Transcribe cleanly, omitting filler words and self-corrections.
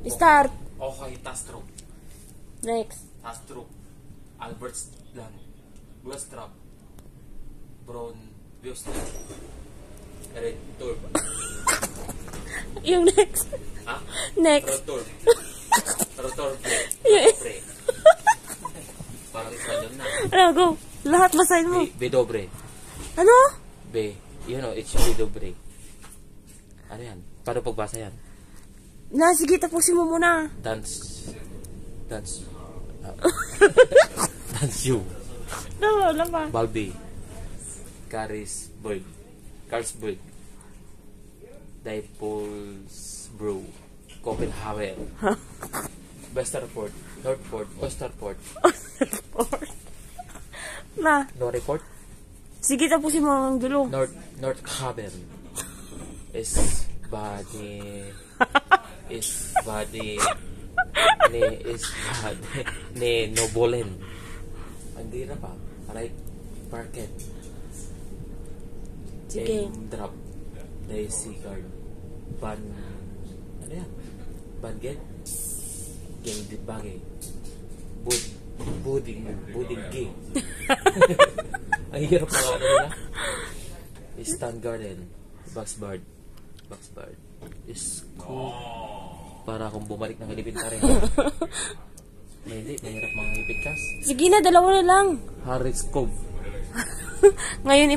Start. Okay, Tastrup. Next. Tastrup. Albertsland. Westrap. Brown. Westrap. Red Turb. Yung next. Ha? Next. Rotorb. Rotorbre. Yes. Rotorbre. Parang Espanyol na. Ano, go. Lahat basahin mo. Bedobre. Ano? It's Bedobre. Ano yan? Paano pagbasa yan? Sige, tapusin mo muna. Dance you. No, wala pa. Balbi. Carlsberg. Diepolsbro. Copenhagen. Westerport. Northport. Westerport. Na. Norreport. Sige, tapusin mo ang dulo. Northhaven. Nobolen. Hindi na pa. Right. Parket. Sige. Drop. Daisy Guard. Ano yan? Banget. Gang di bagay. Buding gay. Ang hirap na ano nila. Stand Garden. Boxbard. School. Para akong bumalik ng Hilipin ka rin. Hindi, mahirap mga hipigkas. Sige na, dalawa na lang. Harris Cove. Ngayon